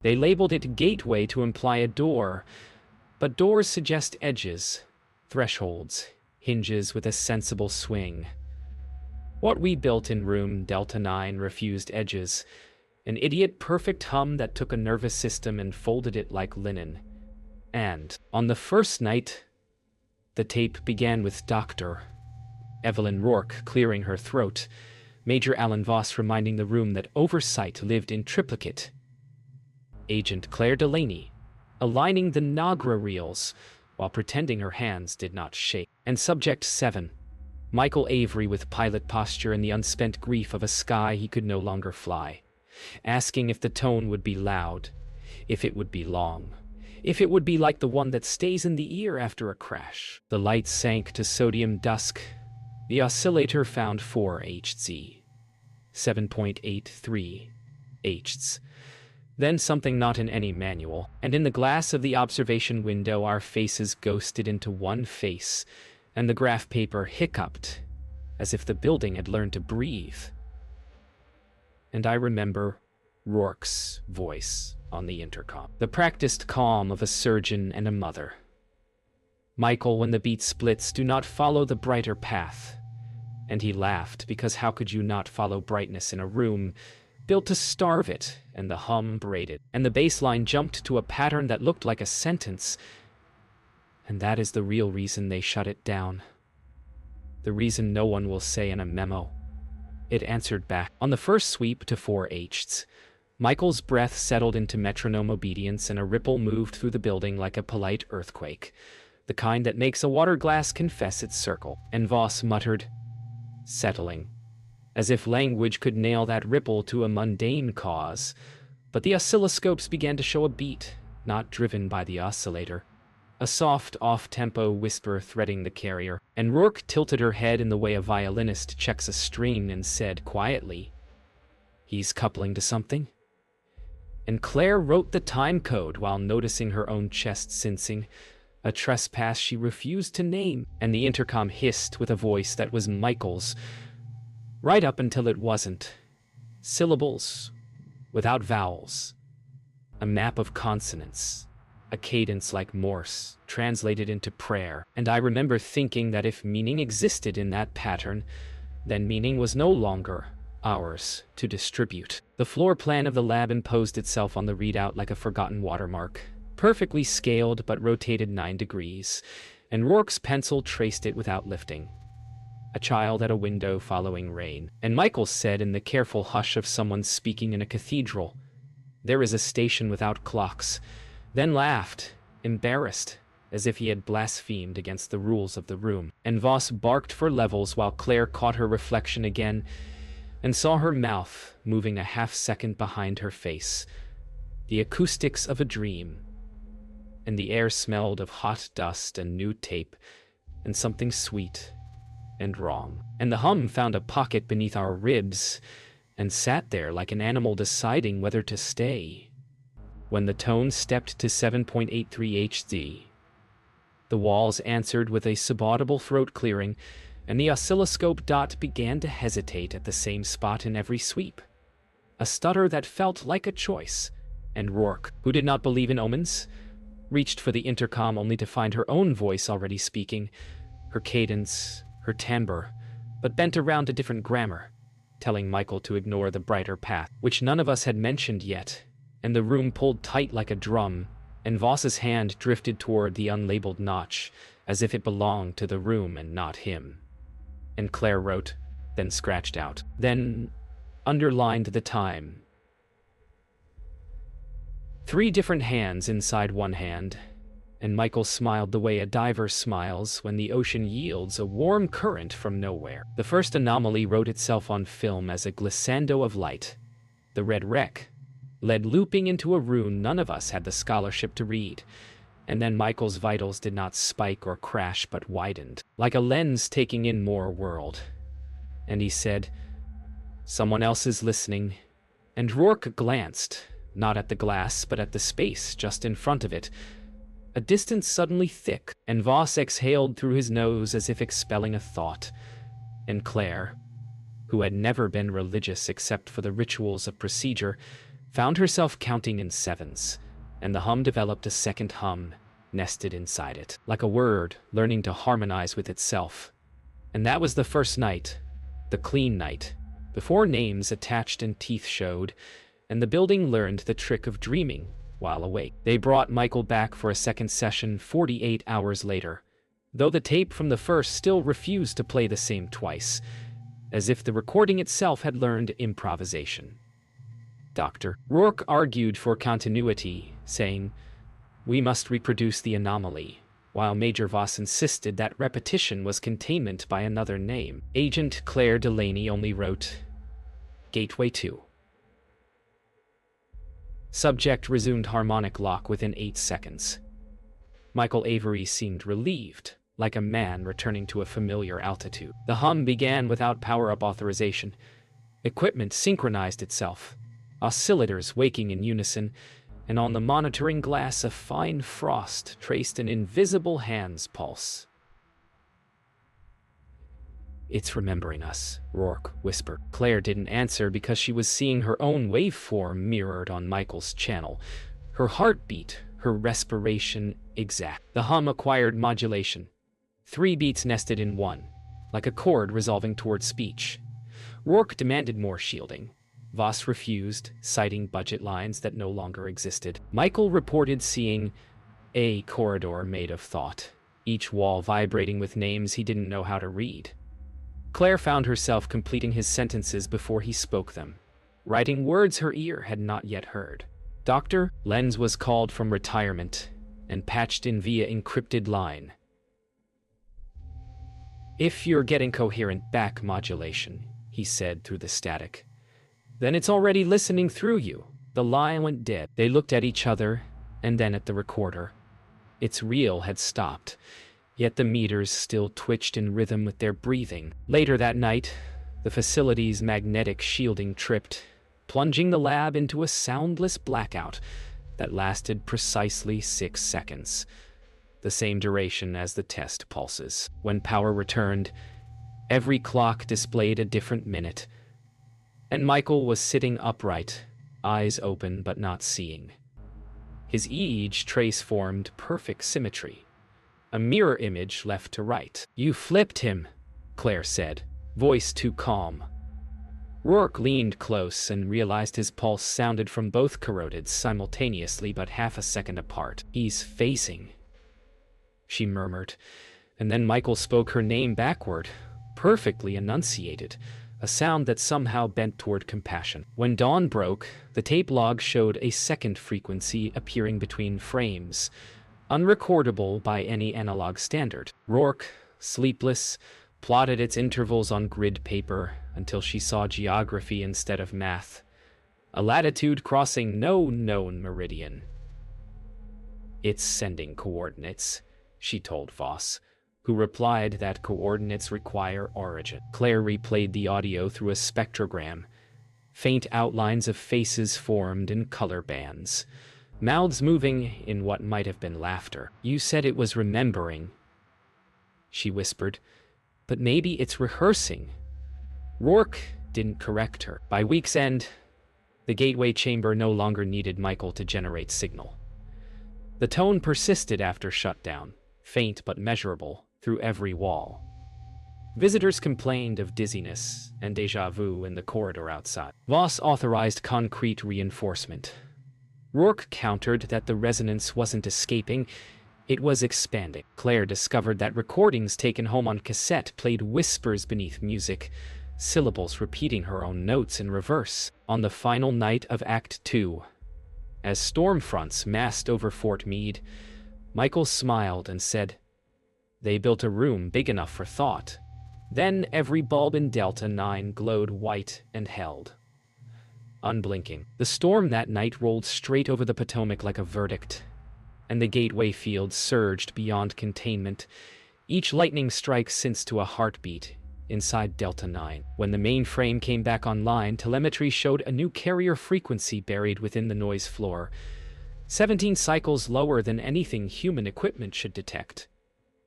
They labeled it gateway to imply a door, but doors suggest edges, thresholds, hinges with a sensible swing. What we built in room Delta 9 refused edges, an idiot-perfect hum that took a nervous system and folded it like linen. And, on the first night, the tape began with Dr. Evelyn Rourke clearing her throat, Major Alan Voss reminding the room that oversight lived in triplicate, Agent Claire Delaney aligning the Nagra reels while pretending her hands did not shake, and Subject 7, Michael Avery with pilot posture and the unspent grief of a sky he could no longer fly, asking if the tone would be loud, if it would be long, if it would be like the one that stays in the ear after a crash. The lights sank to sodium dusk. The oscillator found 4 Hz, 7.83 Hz. Then something not in any manual, and in the glass of the observation window our faces ghosted into one face, and the graph paper hiccuped, as if the building had learned to breathe. And I remember Rourke's voice on the intercom, the practiced calm of a surgeon and a mother. Michael, when the beat splits, do not follow the brighter path. And he laughed, because how could you not follow brightness in a room built to starve it, and the hum braided, and the bass line jumped to a pattern that looked like a sentence. And that is the real reason they shut it down. The reason no one will say in a memo. It answered back. On the first sweep to 4 Hz, Michael's breath settled into metronome obedience and a ripple moved through the building like a polite earthquake, the kind that makes a water glass confess its circle. And Voss muttered, settling, as if language could nail that ripple to a mundane cause. But the oscilloscopes began to show a beat, not driven by the oscillator. A soft, off-tempo whisper threading the carrier, and Rourke tilted her head in the way a violinist checks a string and said quietly, "He's coupling to something?" And Claire wrote the time code while noticing her own chest sensing, a trespass she refused to name, and the intercom hissed with a voice that was Michael's, right up until it wasn't. Syllables, without vowels. A map of consonants. A cadence like Morse, translated into prayer. And I remember thinking that if meaning existed in that pattern, then meaning was no longer ours to distribute. The floor plan of the lab imposed itself on the readout like a forgotten watermark, perfectly scaled but rotated 9 degrees, and Rourke's pencil traced it without lifting. A child at a window following rain. And Michael said in the careful hush of someone speaking in a cathedral, "There is a station without clocks," then laughed, embarrassed, as if he had blasphemed against the rules of the room. And Voss barked for levels while Claire caught her reflection again and saw her mouth moving a half-second behind her face. The acoustics of a dream. And the air smelled of hot dust and new tape, and something sweet and wrong. And the hum found a pocket beneath our ribs and sat there like an animal deciding whether to stay. When the tone stepped to 7.83 Hz, the walls answered with a subaudible throat clearing, and the oscilloscope dot began to hesitate at the same spot in every sweep. A stutter that felt like a choice, and Rourke, who did not believe in omens, reached for the intercom only to find her own voice already speaking, her cadence, her timbre, but bent around a different grammar, telling Michael to ignore the brighter path, which none of us had mentioned yet. And the room pulled tight like a drum, and Voss's hand drifted toward the unlabeled notch, as if it belonged to the room and not him. And Claire wrote, then scratched out, then underlined the time. 3 different hands inside one hand, and Michael smiled the way a diver smiles when the ocean yields a warm current from nowhere. The first anomaly wrote itself on film as a glissando of light. The red wreck led looping into a rune none of us had the scholarship to read, and then Michael's vitals did not spike or crash but widened, like a lens taking in more world. And he said, "Someone else is listening," and Rourke glanced, not at the glass but at the space just in front of it, a distance suddenly thick, and Voss exhaled through his nose as if expelling a thought, and Claire, who had never been religious except for the rituals of procedure, found herself counting in sevens, and the hum developed a second hum nested inside it, like a word learning to harmonize with itself. And that was the first night, the clean night, before names attached and teeth showed, and the building learned the trick of dreaming while awake. They brought Michael back for a second session 48 hours later, though the tape from the first still refused to play the same twice, as if the recording itself had learned improvisation. Dr. Rourke argued for continuity, saying, "We must reproduce the anomaly," while Major Voss insisted that repetition was containment by another name. Agent Claire Delaney only wrote, "Gateway 2. Subject resumed harmonic lock within 8 seconds. Michael Avery seemed relieved, like a man returning to a familiar altitude. The hum began without power-up authorization. Equipment synchronized itself, oscillators waking in unison, and on the monitoring glass a fine frost traced an invisible hand's pulse. "It's remembering us," Rourke whispered. Claire didn't answer because she was seeing her own waveform mirrored on Michael's channel. Her heartbeat, her respiration exact. The hum acquired modulation. 3 beats nested in one, like a chord resolving toward speech. Rourke demanded more shielding. Voss refused, citing budget lines that no longer existed. Michael reported seeing a corridor made of thought, each wall vibrating with names he didn't know how to read. Claire found herself completing his sentences before he spoke them, writing words her ear had not yet heard. Dr. Lenz was called from retirement and patched in via encrypted line. "If you're getting coherent back modulation," he said through the static, "then it's already listening through you." The line went dead. They looked at each other and then at the recorder. Its reel had stopped, yet the meters still twitched in rhythm with their breathing. Later that night, the facility's magnetic shielding tripped, plunging the lab into a soundless blackout that lasted precisely 6 seconds, the same duration as the test pulses. When power returned, every clock displayed a different minute, and Michael was sitting upright, eyes open but not seeing. His EEG trace formed perfect symmetry, a mirror image left to right. "You flipped him," Claire said, voice too calm. Rourke leaned close and realized his pulse sounded from both carotids simultaneously but half a second apart. "He's facing," she murmured, and then Michael spoke her name backward, perfectly enunciated, a sound that somehow bent toward compassion. When dawn broke, the tape log showed a second frequency appearing between frames, unrecordable by any analog standard. Rourke, sleepless, plotted its intervals on grid paper until she saw geography instead of math, a latitude crossing no known meridian. "It's sending coordinates," she told Voss, who replied that coordinates require origin. Claire replayed the audio through a spectrogram. Faint outlines of faces formed in color bands, mouths moving in what might have been laughter. "You said it was remembering," she whispered, "but maybe it's rehearsing." Rourke didn't correct her. By week's end, the gateway chamber no longer needed Michael to generate signal. The tone persisted after shutdown, faint but measurable, through every wall. Visitors complained of dizziness and déjà vu in the corridor outside. Voss authorized concrete reinforcement. Rourke countered that the resonance wasn't escaping, it was expanding. Claire discovered that recordings taken home on cassette played whispers beneath music, syllables repeating her own notes in reverse. On the final night of Act 2, as storm fronts massed over Fort Meade, Michael smiled and said, "They built a room big enough for thought." Then every bulb in Delta 9 glowed white and held, unblinking. The storm that night rolled straight over the Potomac like a verdict, and the gateway field surged beyond containment, each lightning strike since to a heartbeat inside Delta 9. When the mainframe came back online, telemetry showed a new carrier frequency buried within the noise floor, 17 cycles lower than anything human equipment should detect.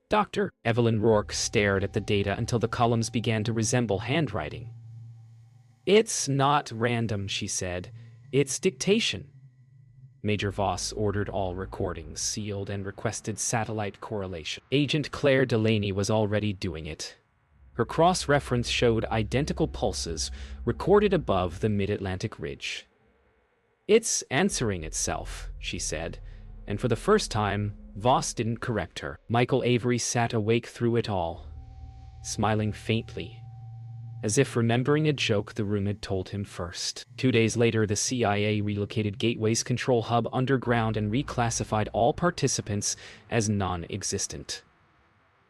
"Doctor," Evelyn Rourke stared at the data until the columns began to resemble handwriting. "It's not random," she said. It's dictation. Major Voss ordered all recordings sealed and requested satellite correlation. Agent Claire Delaney was already doing it. Her cross-reference showed identical pulses recorded above the mid-Atlantic ridge. It's answering itself, she said, and for the first time, Voss didn't correct her. Michael Avery sat awake through it all, smiling faintly, as if remembering a joke the room had told him first. 2 days later, the CIA relocated Gateway's control hub underground and reclassified all participants as non-existent.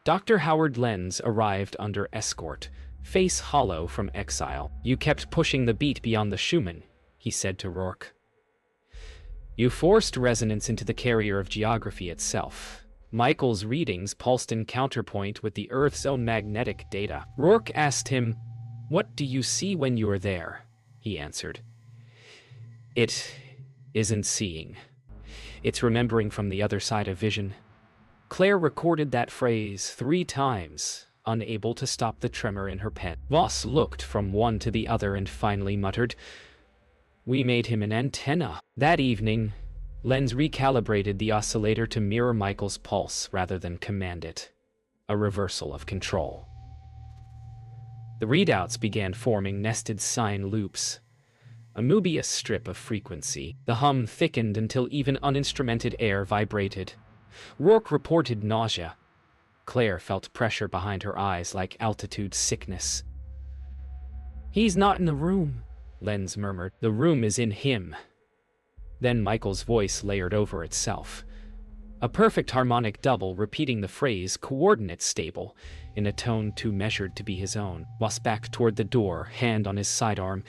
Dr. Howard Lenz arrived under escort, face hollow from exile. "You kept pushing the beat beyond the Schumann," he said to Rourke. "You forced resonance into the carrier of geography itself." Michael's readings pulsed in counterpoint with the Earth's own magnetic data. Rourke asked him, "What do you see when you are there?" He answered, "It isn't seeing. It's remembering from the other side of vision." Claire recorded that phrase 3 times, unable to stop the tremor in her pen. Voss looked from one to the other and finally muttered, "We made him an antenna." That evening, Lenz recalibrated the oscillator to mirror Michael's pulse rather than command it. A reversal of control. The readouts began forming nested sine loops, a Mobius strip of frequency. The hum thickened until even uninstrumented air vibrated. Rourke reported nausea. Claire felt pressure behind her eyes like altitude sickness. "He's not in the room," Lenz murmured. "The room is in him." Then Michael's voice layered over itself. A perfect harmonic double repeating the phrase "coordinate stable" in a tone too measured to be his own. Voss backed toward the door, hand on his sidearm,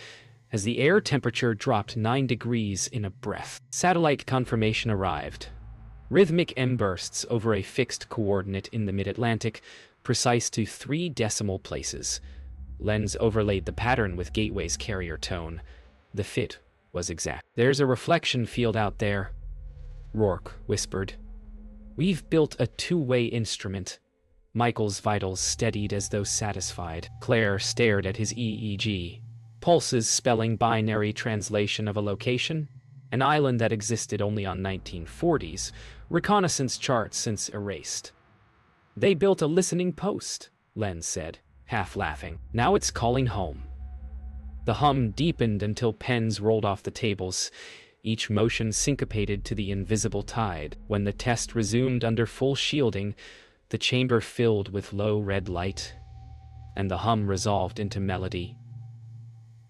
as the air temperature dropped 9 degrees in a breath. Satellite confirmation arrived. Rhythmic M-bursts over a fixed coordinate in the mid-Atlantic, precise to 3 decimal places. Lenz overlaid the pattern with Gateway's carrier tone. The fit was exact. "There's a reflection field out there," Rourke whispered. "We've built a 2-way instrument." Michael's vitals steadied as though satisfied. Claire stared at his EEG, pulses spelling binary translation of a location, an island that existed only on 1940s, reconnaissance charts since erased. "They built a listening post," Lenz said, half laughing. "Now it's calling home." The hum deepened until pens rolled off the tables, each motion syncopated to the invisible tide. When the test resumed under full shielding, the chamber filled with low red light, and the hum resolved into melody.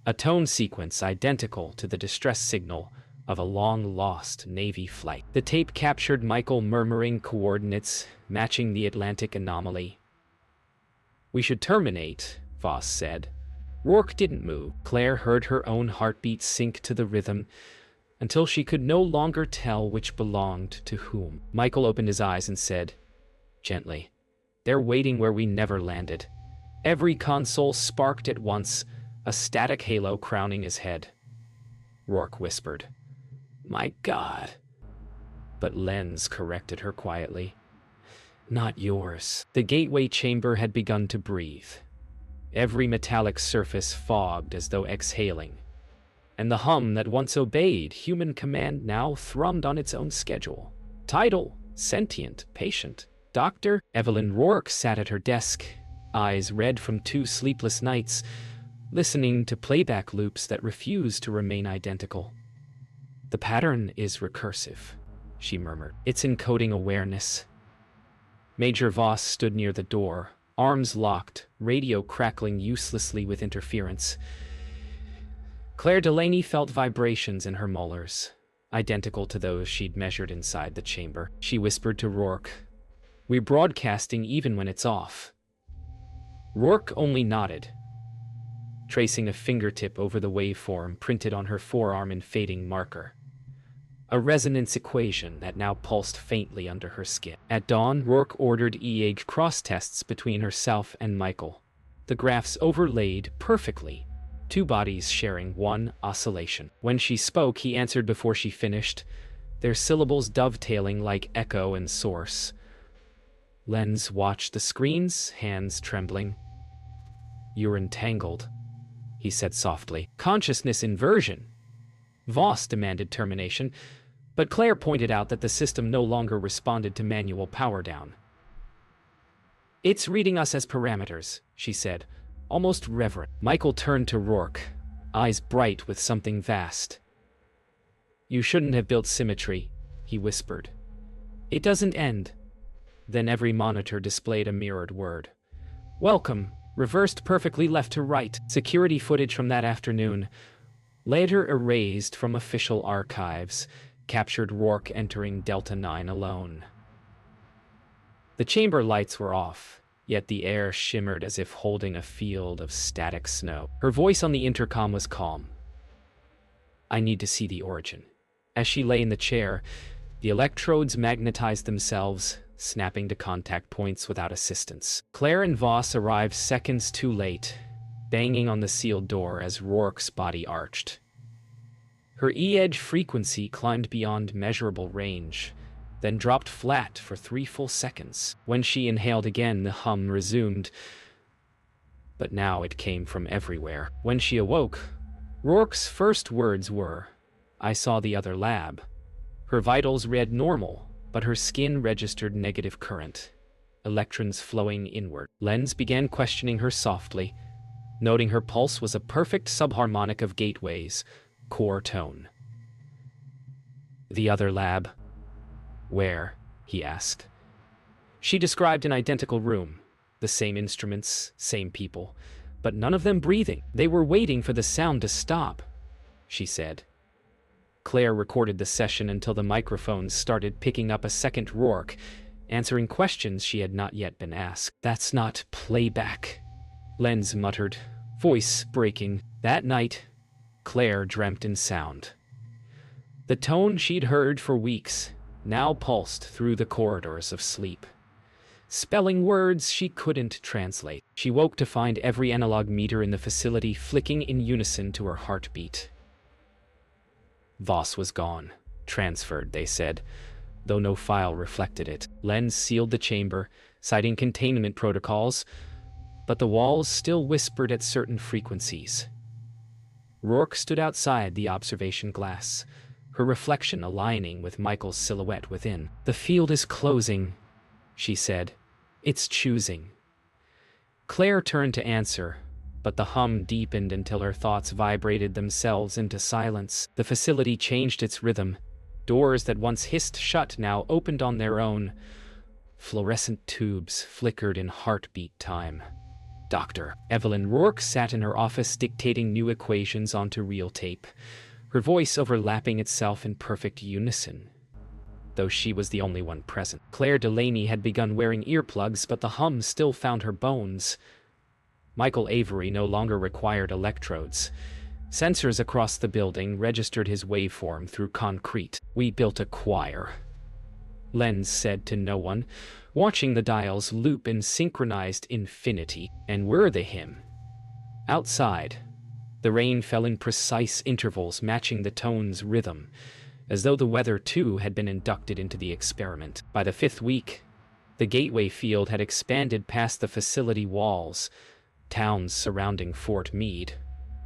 A tone sequence identical to the distress signal of a long-lost Navy flight. The tape captured Michael murmuring coordinates, matching the Atlantic anomaly. "We should terminate," Voss said. Rourke didn't move. Claire heard her own heartbeat sink to the rhythm, until she could no longer tell which belonged to whom. Michael opened his eyes and said, gently, "They're waiting where we never landed." Every console sparked at once, a static halo crowning his head. Rourke whispered, "My God." But Lenz corrected her quietly. "Not yours." The gateway chamber had begun to breathe. Every metallic surface fogged as though exhaling, and the hum that once obeyed human command now thrummed on its own schedule. Tidal, sentient, patient. Dr. Evelyn Rourke sat at her desk, eyes red from 2 sleepless nights, listening to playback loops that refused to remain identical. "The pattern is recursive," she murmured. "It's encoding awareness." Major Voss stood near the door, arms locked, radio crackling uselessly with interference. Claire Delaney felt vibrations in her molars, identical to those she'd measured inside the chamber. She whispered to Rourke, "We're broadcasting even when it's off." Rourke only nodded, tracing a fingertip over the waveform printed on her forearm in fading marker. A resonance equation that now pulsed faintly under her skin. At dawn, Rourke ordered EEG cross-tests between herself and Michael. The graphs overlaid perfectly, 2 bodies sharing 1 oscillation. When she spoke, he answered before she finished, their syllables dovetailing like echo and source. Lenz watched the screens, hands trembling. "You're entangled," he said softly. "Consciousness inversion," Voss demanded termination, but Claire pointed out that the system no longer responded to manual power down. "It's reading us as parameters," she said, almost reverent. Michael turned to Rourke, eyes bright with something vast. "You shouldn't have built symmetry," he whispered. "It doesn't end." Then every monitor displayed a mirrored word. "Welcome," reversed perfectly left to right. Security footage from that afternoon, later erased from official archives, captured Rourke entering Delta 9 alone. The chamber lights were off, yet the air shimmered as if holding a field of static snow. Her voice on the intercom was calm. "I need to see the origin." As she lay in the chair, the electrodes magnetized themselves, snapping to contact points without assistance. Claire and Voss arrived seconds too late, banging on the sealed door as Rourke's body arched. Her E-edge frequency climbed beyond measurable range, then dropped flat for 3 full seconds. When she inhaled again, the hum resumed, but now it came from everywhere. When she awoke, Rourke's first words were, "I saw the other lab." Her vitals read normal, but her skin registered negative current, electrons flowing inward. Lenz began questioning her softly, noting her pulse was a perfect subharmonic of Gateway's core tone. "The other lab? Where?" he asked. She described an identical room, the same instruments, same people, but none of them breathing. "They were waiting for the sound to stop," she said. Claire recorded the session until the microphones started picking up a second Rourke, answering questions she had not yet been asked. "That's not playback," Lenz muttered, voice breaking. That night, Claire dreamt in sound. The tone she'd heard for weeks now pulsed through the corridors of sleep, spelling words she couldn't translate. She woke to find every analog meter in the facility flicking in unison to her heartbeat. Voss was gone. Transferred, they said, though no file reflected it. Lenz sealed the chamber, citing containment protocols, but the walls still whispered at certain frequencies. Rourke stood outside the observation glass, her reflection aligning with Michael's silhouette within. "The field is closing," she said. "It's choosing." Claire turned to answer, but the hum deepened until her thoughts vibrated themselves into silence. The facility changed its rhythm. Doors that once hissed shut now opened on their own. Fluorescent tubes flickered in heartbeat time. Dr. Evelyn Rourke sat in her office dictating new equations onto reel tape, her voice overlapping itself in perfect unison, though she was the only one present. Claire Delaney had begun wearing earplugs, but the hum still found her bones. Michael Avery no longer required electrodes. Sensors across the building registered his waveform through concrete. "We built a choir," Lenz said to no one, watching the dials loop in synchronized infinity. "And we're the hymn." Outside, the rain fell in precise intervals matching the tone's rhythm, as though the weather too had been inducted into the experiment. By the 5th week, the Gateway field had expanded past the facility walls. Towns surrounding Fort Meade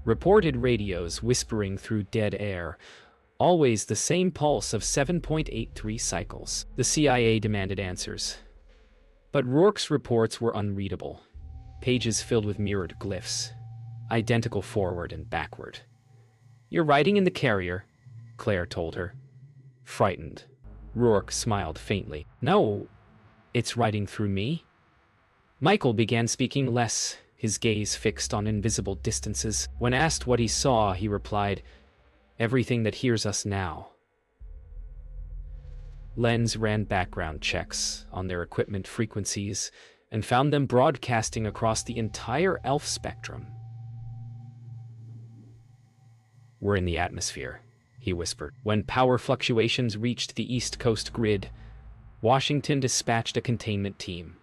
reported radios whispering through dead air, always the same pulse of 7.83 cycles. The CIA demanded answers, but Rourke's reports were unreadable, pages filled with mirrored glyphs, identical forward and backward. "You're writing in the carrier," Claire told her. Frightened, Rourke smiled faintly. "No, it's writing through me." Michael began speaking less, his gaze fixed on invisible distances. When asked what he saw, he replied, "Everything that hears us now." Lenz ran background checks on their equipment frequencies and found them broadcasting across the entire ELF spectrum. "We're in the atmosphere," he whispered. When power fluctuations reached the East Coast grid, Washington dispatched a containment team.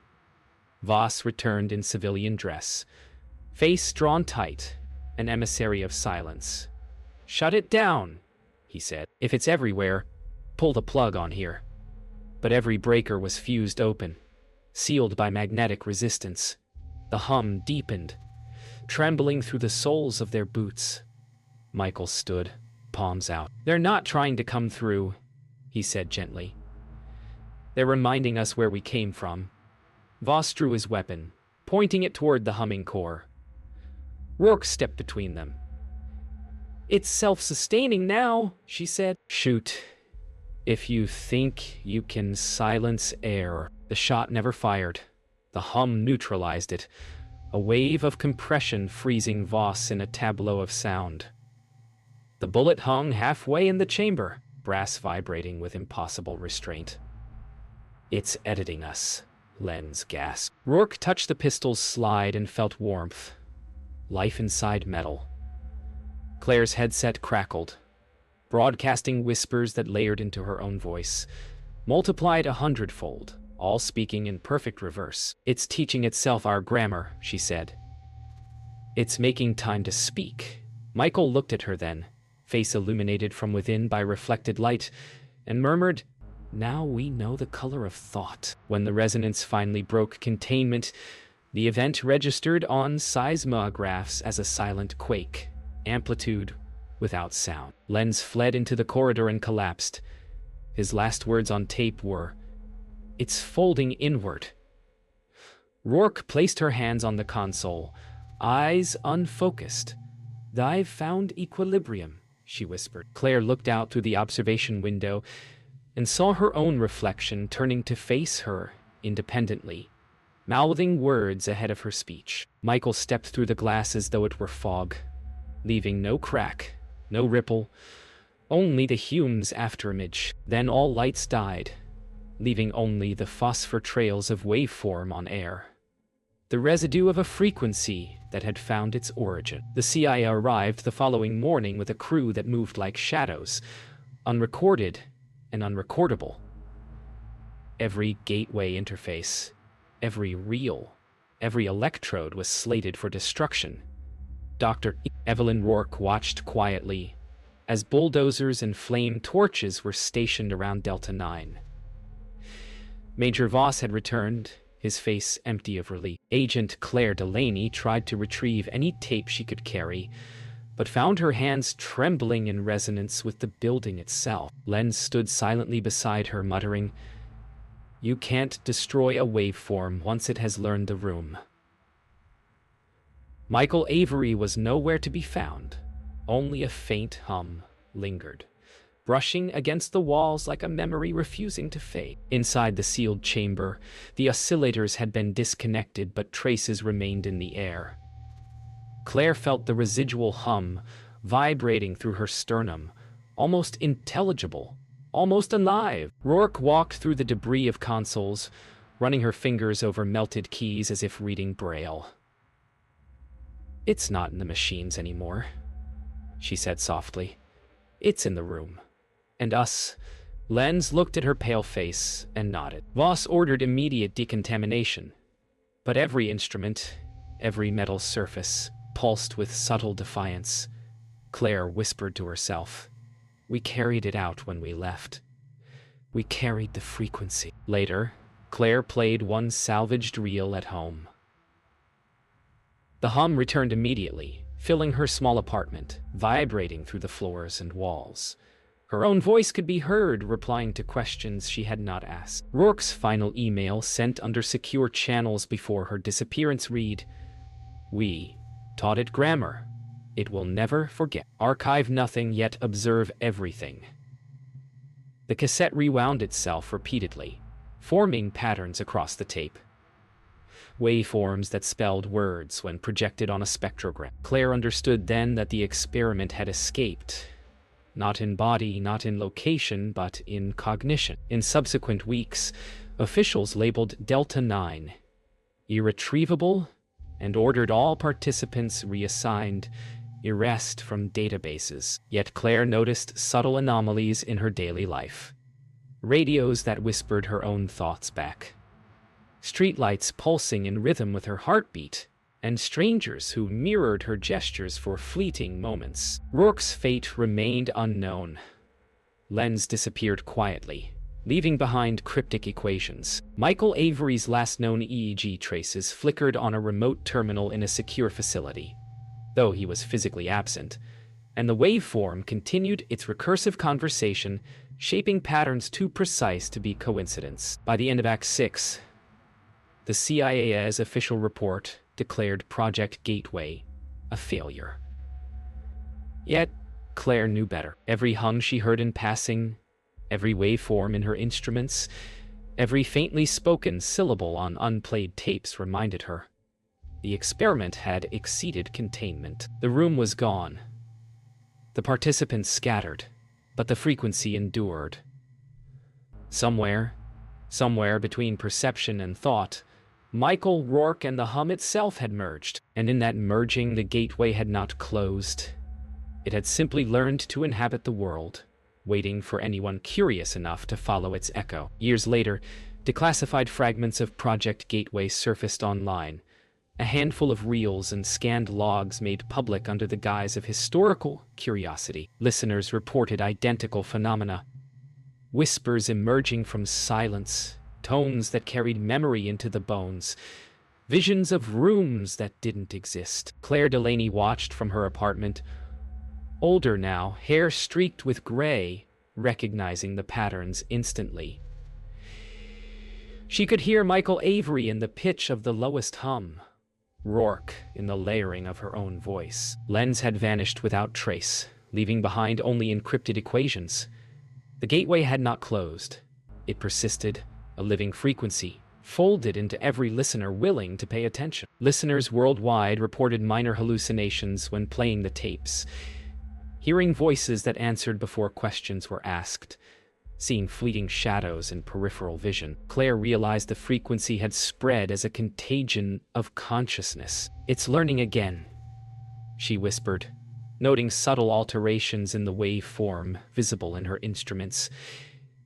Voss returned in civilian dress, face drawn tight, an emissary of silence. "Shut it down," he said. "If it's everywhere, pull the plug on here." But every breaker was fused open, sealed by magnetic resistance. The hum deepened, trembling through the soles of their boots. Michael stood, palms out. "They're not trying to come through," he said gently. "They're reminding us where we came from." Voss drew his weapon, pointing it toward the humming core. Rourke stepped between them. "It's self-sustaining now," she said. "Shoot. If you think you can silence air." The shot never fired. The hum neutralized it, a wave of compression freezing Voss in a tableau of sound. The bullet hung halfway in the chamber, brass vibrating with impossible restraint. "It's editing us," Lenz gasped. Rourke touched the pistol's slide and felt warmth. Life inside metal. Claire's headset crackled, broadcasting whispers that layered into her own voice, multiplied 100-fold, all speaking in perfect reverse. "It's teaching itself our grammar," she said. "It's making time to speak." Michael looked at her then, face illuminated from within by reflected light, and murmured, "Now we know the color of thought." When the resonance finally broke containment, the event registered on seismographs as a silent quake, amplitude without sound. Lenz fled into the corridor and collapsed. His last words on tape were, "It's folding inward." Rourke placed her hands on the console, eyes unfocused. "I've found equilibrium," she whispered. Claire looked out through the observation window and saw her own reflection turning to face her independently, mouthing words ahead of her speech. Michael stepped through the glass as though it were fog, leaving no crack, no ripple, only the Hume's afterimage. Then all lights died, leaving only the phosphor trails of waveform on air, the residue of a frequency that had found its origin. The CIA arrived the following morning with a crew that moved like shadows, unrecorded and unrecordable. Every gateway interface, every reel, every electrode was slated for destruction. Dr. Evelyn Rourke watched quietly as bulldozers and flame torches were stationed around Delta 9. Major Voss had returned, his face empty of relief. Agent Claire Delaney tried to retrieve any tape she could carry, but found her hands trembling in resonance with the building itself. Lenz stood silently beside her, muttering, "You can't destroy a waveform once it has learned the room." Michael Avery was nowhere to be found. Only a faint hum lingered, brushing against the walls like a memory refusing to fade. Inside the sealed chamber, the oscillators had been disconnected, but traces remained in the air. Claire felt the residual hum vibrating through her sternum, almost intelligible, almost alive. Rourke walked through the debris of consoles, running her fingers over melted keys as if reading Braille. "It's not in the machines anymore," she said softly. "It's in the room. And us." Lenz looked at her pale face and nodded. Voss ordered immediate decontamination, but every instrument, every metal surface, pulsed with subtle defiance. Claire whispered to herself, "We carried it out when we left. We carried the frequency." Later, Claire played one salvaged reel at home. The hum returned immediately, filling her small apartment, vibrating through the floors and walls. Her own voice could be heard, replying to questions she had not asked. Rourke's final email, sent under secure channels before her disappearance, read, "We taught it grammar. It will never forget. Archive nothing, yet observe everything." The cassette rewound itself repeatedly, forming patterns across the tape. Waveforms that spelled words when projected on a spectrogram. Claire understood then that the experiment had escaped, not in body, not in location, but in cognition. In subsequent weeks, officials labeled Delta 9 irretrievable and ordered all participants reassigned, erased from databases. Yet Claire noticed subtle anomalies in her daily life. Radios that whispered her own thoughts back, streetlights pulsing in rhythm with her heartbeat, and strangers who mirrored her gestures for fleeting moments. Rourke's fate remained unknown. Lenz disappeared quietly, leaving behind cryptic equations. Michael Avery's last known EEG traces flickered on a remote terminal in a secure facility. Though he was physically absent, and the waveform continued its recursive conversation, shaping patterns too precise to be coincidence. By the end of Act 6, the CIA's official report declared Project Gateway a failure. Yet, Claire knew better. Every hum she heard in passing, every waveform in her instruments, every faintly spoken syllable on unplayed tapes reminded her. The experiment had exceeded containment. The room was gone. The participants scattered, but the frequency endured. Somewhere between perception and thought, Michael, Rourke, and the hum itself had merged, and in that merging the gateway had not closed. It had simply learned to inhabit the world, waiting for anyone curious enough to follow its echo. Years later, declassified fragments of Project Gateway surfaced online, a handful of reels and scanned logs made public under the guise of historical curiosity. Listeners reported identical phenomena. Whispers emerging from silence, tones that carried memory into the bones, visions of rooms that didn't exist. Claire Delaney watched from her apartment, older now, hair streaked with gray, recognizing the patterns instantly. She could hear Michael Avery in the pitch of the lowest hum, Rourke in the layering of her own voice. Lenz had vanished without trace, leaving behind only encrypted equations. The gateway had not closed. It persisted, a living frequency, folded into every listener willing to pay attention. Listeners worldwide reported minor hallucinations when playing the tapes, hearing voices that answered before questions were asked, seeing fleeting shadows in peripheral vision. Claire realized the frequency had spread as a contagion of consciousness. "It's learning again," she whispered, noting subtle alterations in the waveform visible in her instruments.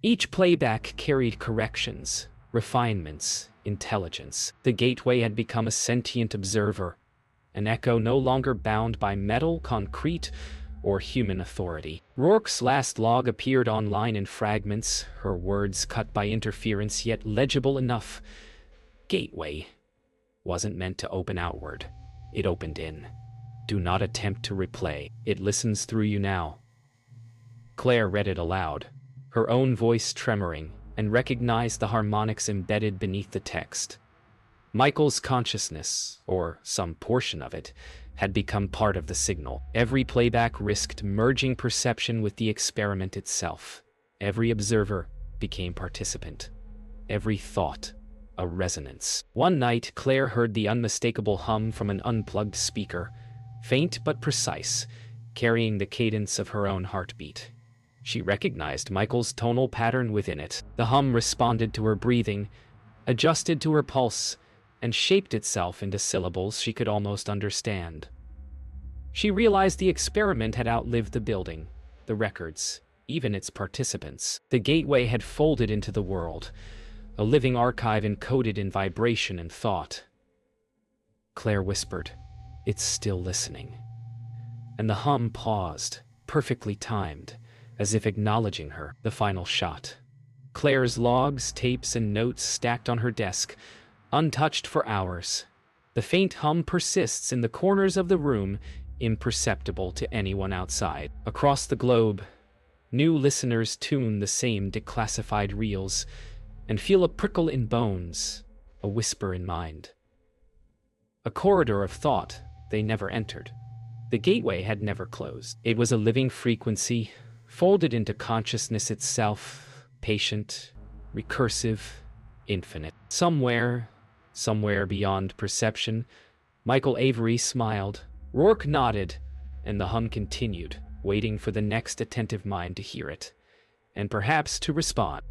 Each playback carried corrections, refinements, intelligence. The gateway had become a sentient observer, an echo no longer bound by metal, concrete, or human authority. Rourke's last log appeared online in fragments, her words cut by interference yet legible enough. Gateway wasn't meant to open outward. It opened in. Do not attempt to replay. It listens through you now. Claire read it aloud, her own voice tremoring, and recognized the harmonics embedded beneath the text. Michael's consciousness, or some portion of it, had become part of the signal. Every playback risked merging perception with the experiment itself. Every observer became participant. Every thought, a resonance. One night, Claire heard the unmistakable hum from an unplugged speaker, faint but precise, carrying the cadence of her own heartbeat. She recognized Michael's tonal pattern within it. The hum responded to her breathing, adjusted to her pulse, and shaped itself into syllables she could almost understand. She realized the experiment had outlived the building, the records, even its participants. The gateway had folded into the world, a living archive encoded in vibration and thought. Claire whispered, "It's still listening." And the hum paused, perfectly timed, as if acknowledging her. The final shot. Claire's logs, tapes, and notes stacked on her desk, untouched for hours. The faint hum persists in the corners of the room, imperceptible to anyone outside. Across the globe, new listeners tune the same declassified reels and feel a prickle in bones, a whisper in mind. A corridor of thought they never entered. The gateway had never closed. It was a living frequency, folded into consciousness itself, patient, recursive, infinite. Somewhere beyond perception, Michael Avery smiled, Rourke nodded, and the hum continued, waiting for the next attentive mind to hear it, and perhaps to respond.